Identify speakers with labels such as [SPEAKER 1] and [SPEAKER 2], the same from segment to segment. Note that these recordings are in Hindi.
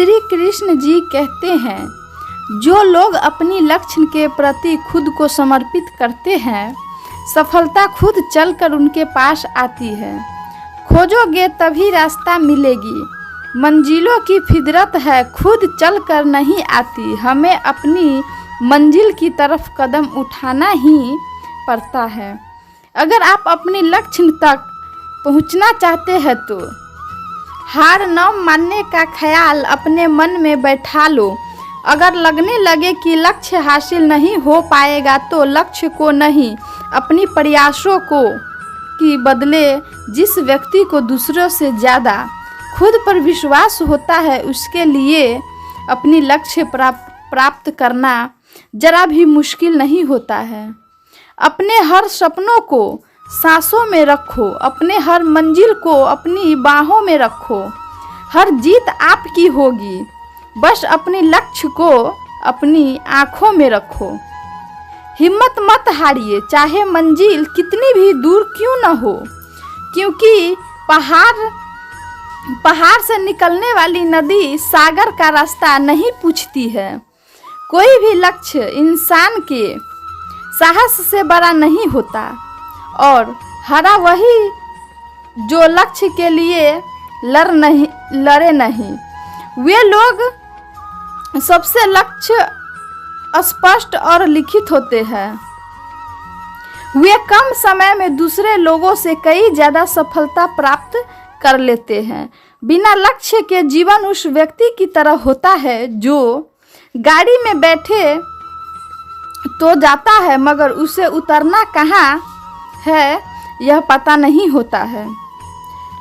[SPEAKER 1] श्री कृष्ण जी कहते हैं, जो लोग अपनी लक्ष्य के प्रति खुद को समर्पित करते हैं, सफलता खुद चलकर उनके पास आती है। खोजोगे तभी रास्ता मिलेगी। मंजिलों की फितरत है, खुद चलकर नहीं आती। हमें अपनी मंजिल की तरफ कदम उठाना ही पड़ता है। अगर आप अपने लक्ष्य तक पहुंचना चाहते हैं तो हार न मानने का ख्याल अपने मन में बैठा लो। अगर लगने लगे कि लक्ष्य हासिल नहीं हो पाएगा तो लक्ष्य को नहीं, अपनी प्रयासों को की बदले जिस व्यक्ति को दूसरों से ज़्यादा खुद पर विश्वास होता है, उसके लिए अपनी लक्ष्य प्राप्त करना जरा भी मुश्किल नहीं होता है। अपने हर सपनों को सांसों में रखो, अपने हर मंजिल को अपनी बाहों में रखो। हर जीत आपकी होगी, बस अपने लक्ष्य को अपनी आँखों में रखो। हिम्मत मत हारिए, चाहे मंजिल कितनी भी दूर क्यों न हो, क्योंकि पहाड़ से निकलने वाली नदी सागर का रास्ता नहीं पूछती है। कोई भी लक्ष्य इंसान के साहस से बड़ा नहीं होता और हारा वही जो लक्ष्य के लिए लड़े नहीं। वे लोग सबसे लक्ष्य स्पष्ट और लिखित होते हैं। वे कम समय में दूसरे लोगों से कई ज़्यादा सफलता प्राप्त कर लेते हैं। बिना लक्ष्य के जीवन उस व्यक्ति की तरह होता है जो गाड़ी में बैठे तो जाता है, मगर उसे उतरना कहाँ है यह पता नहीं होता है।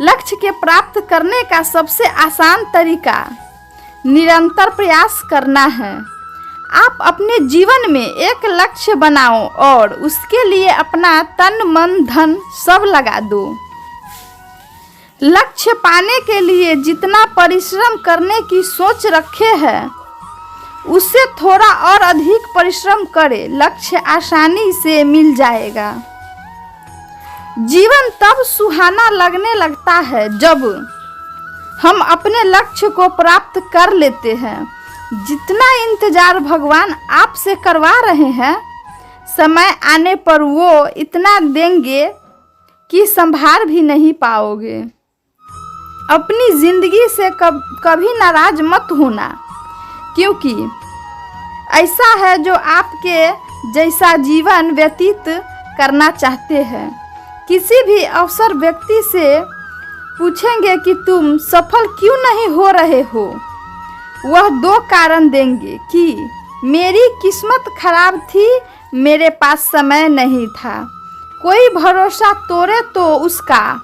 [SPEAKER 1] लक्ष्य के प्राप्त करने का सबसे आसान तरीका निरंतर प्रयास करना है। आप अपने जीवन में एक लक्ष्य बनाओ और उसके लिए अपना तन मन धन सब लगा दो। लक्ष्य पाने के लिए जितना परिश्रम करने की सोच रखे हैं, उससे थोड़ा और अधिक परिश्रम करें, लक्ष्य आसानी से मिल जाएगा। जीवन तब सुहाना लगने लगता है जब हम अपने लक्ष्य को प्राप्त कर लेते हैं। जितना इंतजार भगवान आपसे करवा रहे हैं, समय आने पर वो इतना देंगे कि संभाल भी नहीं पाओगे। अपनी जिंदगी से कभी नाराज मत होना, क्योंकि ऐसा है जो आपके जैसा जीवन व्यतीत करना चाहते हैं। किसी भी अवसर व्यक्ति से पूछेंगे कि तुम सफल क्यों नहीं हो रहे हो, वह दो कारण देंगे कि मेरी किस्मत खराब थी, मेरे पास समय नहीं था। कोई भरोसा तोड़े तो उसका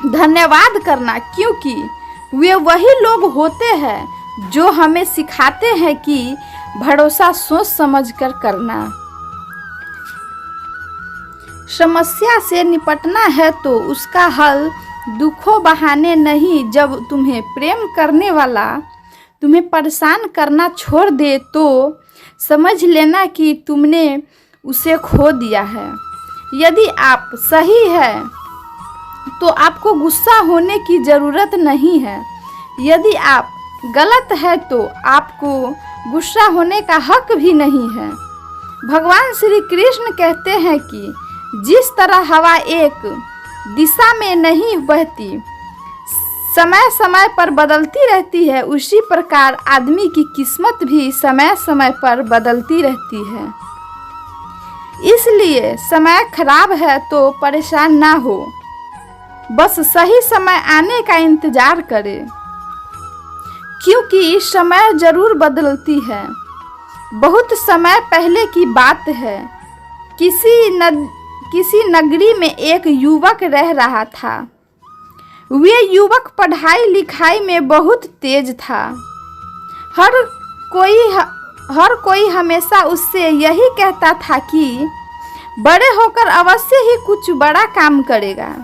[SPEAKER 1] धन्यवाद करना, क्योंकि वे वही लोग होते हैं जो हमें सिखाते हैं कि भरोसा सोच समझकर करना। समस्या से निपटना है तो उसका हल दुखों बहाने नहीं। जब तुम्हें प्रेम करने वाला तुम्हें परेशान करना छोड़ दे तो समझ लेना कि तुमने उसे खो दिया है। यदि आप सही है तो आपको गुस्सा होने की ज़रूरत नहीं है। यदि आप गलत है तो आपको गुस्सा होने का हक भी नहीं है। भगवान श्री कृष्ण कहते हैं कि जिस तरह हवा एक दिशा में नहीं बहती, समय समय पर बदलती रहती है, उसी प्रकार आदमी की किस्मत भी समय समय पर बदलती रहती है। इसलिए समय खराब है तो परेशान ना हो, बस सही समय आने का इंतजार करें, क्योंकि समय जरूर बदलती है। बहुत समय पहले की बात है, किसी नगरी में एक युवक रह रहा था। वे युवक पढ़ाई लिखाई में बहुत तेज था। हर कोई हमेशा उससे यही कहता था कि बड़े होकर अवश्य ही कुछ बड़ा काम करेगा।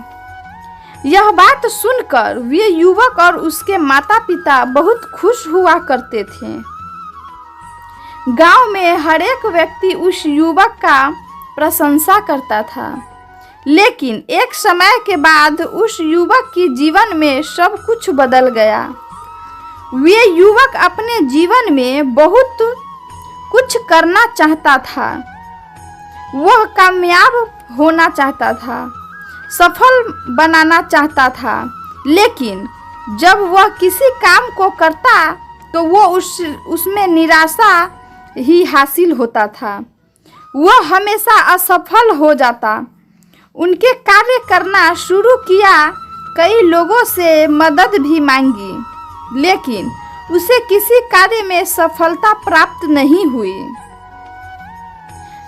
[SPEAKER 1] यह बात सुनकर वे युवक और उसके माता पिता बहुत खुश हुआ करते थे। गांव में हर एक व्यक्ति उस युवक का प्रशंसा करता था, लेकिन एक समय के बाद उस युवक के जीवन में सब कुछ बदल गया। वे युवक अपने जीवन में बहुत कुछ करना चाहता था। वह कामयाब होना चाहता था, सफल बनाना चाहता था, लेकिन जब वह किसी काम को करता तो वो उसमें निराशा ही हासिल होता था। वह हमेशा असफल हो जाता। उनके कार्य करना शुरू किया, कई लोगों से मदद भी मांगी, लेकिन उसे किसी कार्य में सफलता प्राप्त नहीं हुई,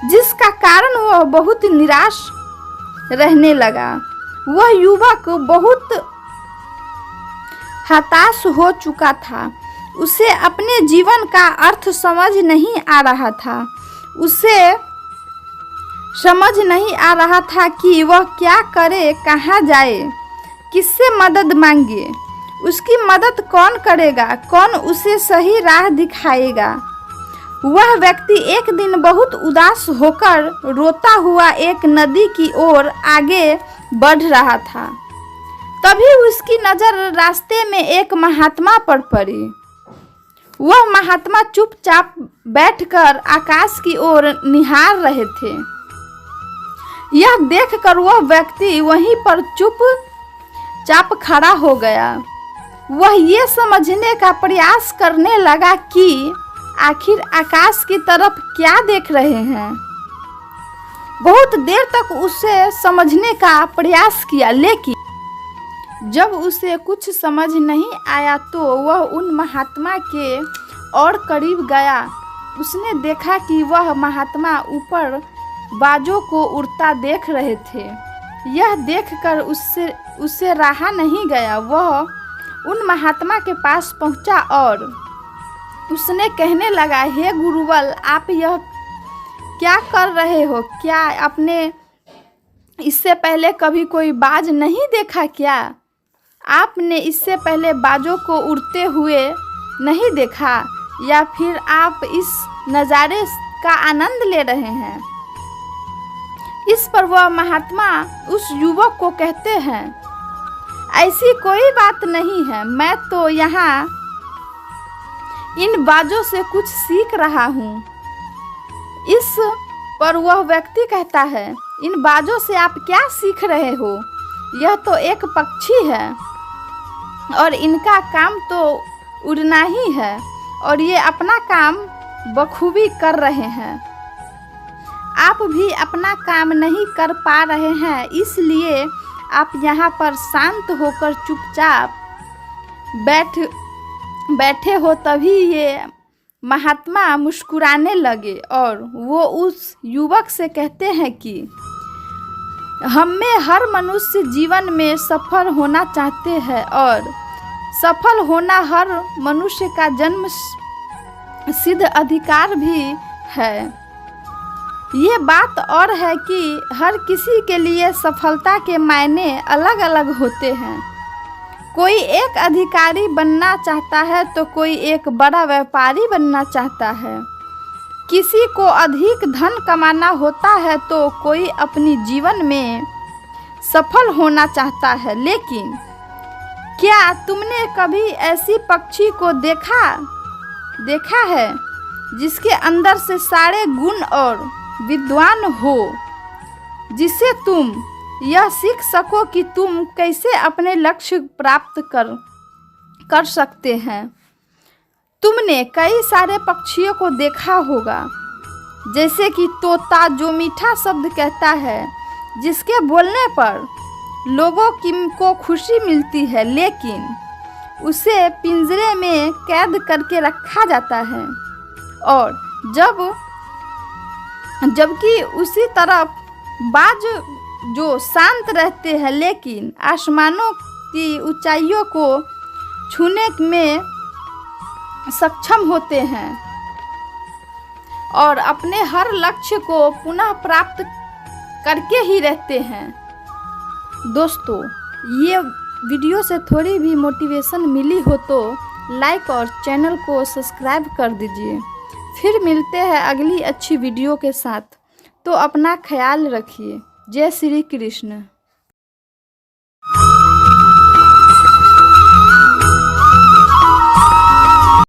[SPEAKER 1] जिसका कारण वह बहुत निराश रहने लगा। वह युवक बहुत हताश हो चुका था। उसे अपने जीवन का अर्थ समझ नहीं आ रहा था। उसे समझ नहीं आ रहा था कि वह क्या करे, कहाँ जाए, किससे मदद मांगे, उसकी मदद कौन करेगा, कौन उसे सही राह दिखाएगा। वह व्यक्ति एक दिन बहुत उदास होकर रोता हुआ एक नदी की ओर आगे बढ़ रहा था। तभी उसकी नज़र रास्ते में एक महात्मा पर पड़ी। वह महात्मा चुपचाप बैठकर आकाश की ओर निहार रहे थे। यह देखकर वह व्यक्ति वहीं पर चुपचाप खड़ा हो गया। वह ये समझने का प्रयास करने लगा कि आखिर आकाश की तरफ क्या देख रहे हैं। बहुत देर तक उसे समझने का प्रयास किया, लेकिन जब उसे कुछ समझ नहीं आया तो वह उन महात्मा के और करीब गया। उसने देखा कि वह महात्मा ऊपर बाजों को उड़ता देख रहे थे। यह देखकर उससे रहा नहीं गया। वह उन महात्मा के पास पहुंचा और उसने कहने लगा, हे गुरुवल, आप यह क्या कर रहे हो? क्या आपने इससे पहले कभी कोई बाज नहीं देखा क्या? आपने इससे पहले बाजों को उड़ते हुए नहीं देखा, या फिर आप इस नज़ारे का आनंद ले रहे हैं? इस पर वह महात्मा उस युवक को कहते हैं, ऐसी कोई बात नहीं है, मैं तो यहाँ इन बाजों से कुछ सीख रहा हूँ। इस पर वह व्यक्ति कहता है, इन बाजों से आप क्या सीख रहे हो? यह तो एक पक्षी है और इनका काम तो उड़ना ही है, और ये अपना काम बखूबी कर रहे हैं। आप भी अपना काम नहीं कर पा रहे हैं, इसलिए आप यहाँ पर शांत होकर चुपचाप बैठे हो। तभी ये महात्मा मुस्कुराने लगे और वो उस युवक से कहते हैं कि हम में हर मनुष्य जीवन में सफल होना चाहते हैं, और सफल होना हर मनुष्य का जन्म सिद्ध अधिकार भी है। ये बात और है कि हर किसी के लिए सफलता के मायने अलग अलग होते हैं। कोई एक अधिकारी बनना चाहता है तो कोई एक बड़ा व्यापारी बनना चाहता है। किसी को अधिक धन कमाना होता है तो कोई अपनी जीवन में सफल होना चाहता है। लेकिन क्या तुमने कभी ऐसी पक्षी को देखा है जिसके अंदर से सारे गुण और विद्वान हो, जिससे तुम यह सीख सको कि तुम कैसे अपने लक्ष्य प्राप्त कर सकते हैं? तुमने कई सारे पक्षियों को देखा होगा, जैसे कि तोता जो मीठा शब्द कहता है, जिसके बोलने पर लोगों को खुशी मिलती है, लेकिन उसे पिंजरे में कैद करके रखा जाता है। और जबकि उसी तरफ बाज जो शांत रहते हैं, लेकिन आसमानों की ऊंचाइयों को छूने में सक्षम होते हैं और अपने हर लक्ष्य को पुनः प्राप्त करके ही रहते हैं। दोस्तों, ये वीडियो से थोड़ी भी मोटिवेशन मिली हो तो लाइक और चैनल को सब्सक्राइब कर दीजिए। फिर मिलते हैं अगली अच्छी वीडियो के साथ। तो अपना ख्याल रखिए। जय श्री कृष्ण।